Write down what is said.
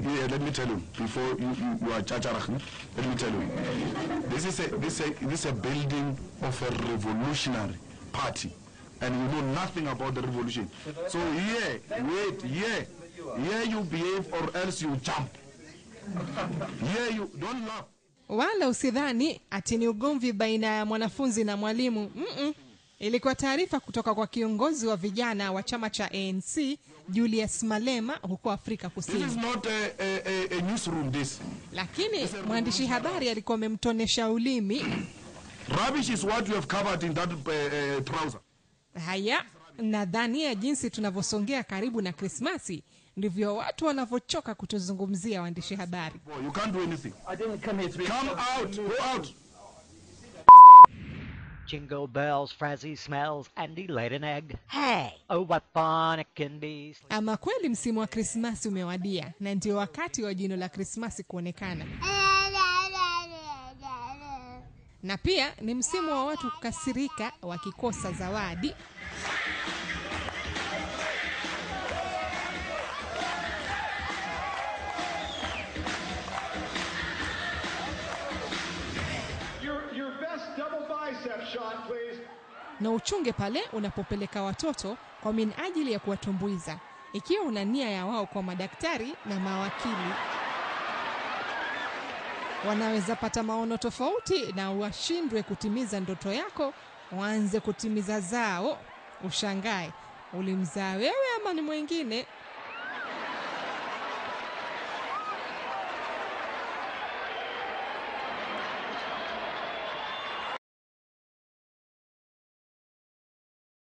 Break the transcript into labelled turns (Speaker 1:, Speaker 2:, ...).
Speaker 1: Yeah, let me tell you, before you are Chacharach, let me tell you, this is a building of a revolutionary party, and you know nothing about the revolution. So here you behave or else you jump. Here you don't laugh.
Speaker 2: Wala usidhani ati ni ugomvi baina ya mwanafunzi na mwalimu. Ilikuwa taarifa kutoka kwa kiongozi wa vijana wa chama cha ANC Julius Malema huko Afrika Kusini.
Speaker 1: This is not a newsroom this.
Speaker 2: Lakini mwandishi habari alikuwa amemtonesha ulimi.
Speaker 1: Rubbish is what you have covered in that trouser.
Speaker 2: Haya, nadhani ya jinsi tunavyosongea karibu na Krismasi ndivyo watu wanavyochoka kutuzungumzia waandishi habari.
Speaker 1: You can't do anything.
Speaker 3: I didn't come here to
Speaker 1: Come out, go out.
Speaker 4: Jingle bells, frazzy smells, and he laid an egg. Hey! Oh, what fun it can be.
Speaker 2: Ama kweli msimu wa Krismasi umewadia na ndio wakati wa jino la Krismasi kuonekana. Na pia ni msimu wa watu kukasirika wakikosa zawadi.
Speaker 5: Your best double bicep shot, please.
Speaker 2: Na uchunge pale unapopeleka watoto kwa minajili ya kuwatumbuiza. Ikiwa una nia ya wao kwa madaktari na mawakili, wanaweza pata maono tofauti na washindwe kutimiza ndoto yako, waanze kutimiza zao. Ushangae, ulimzaa wewe ama ni mwingine?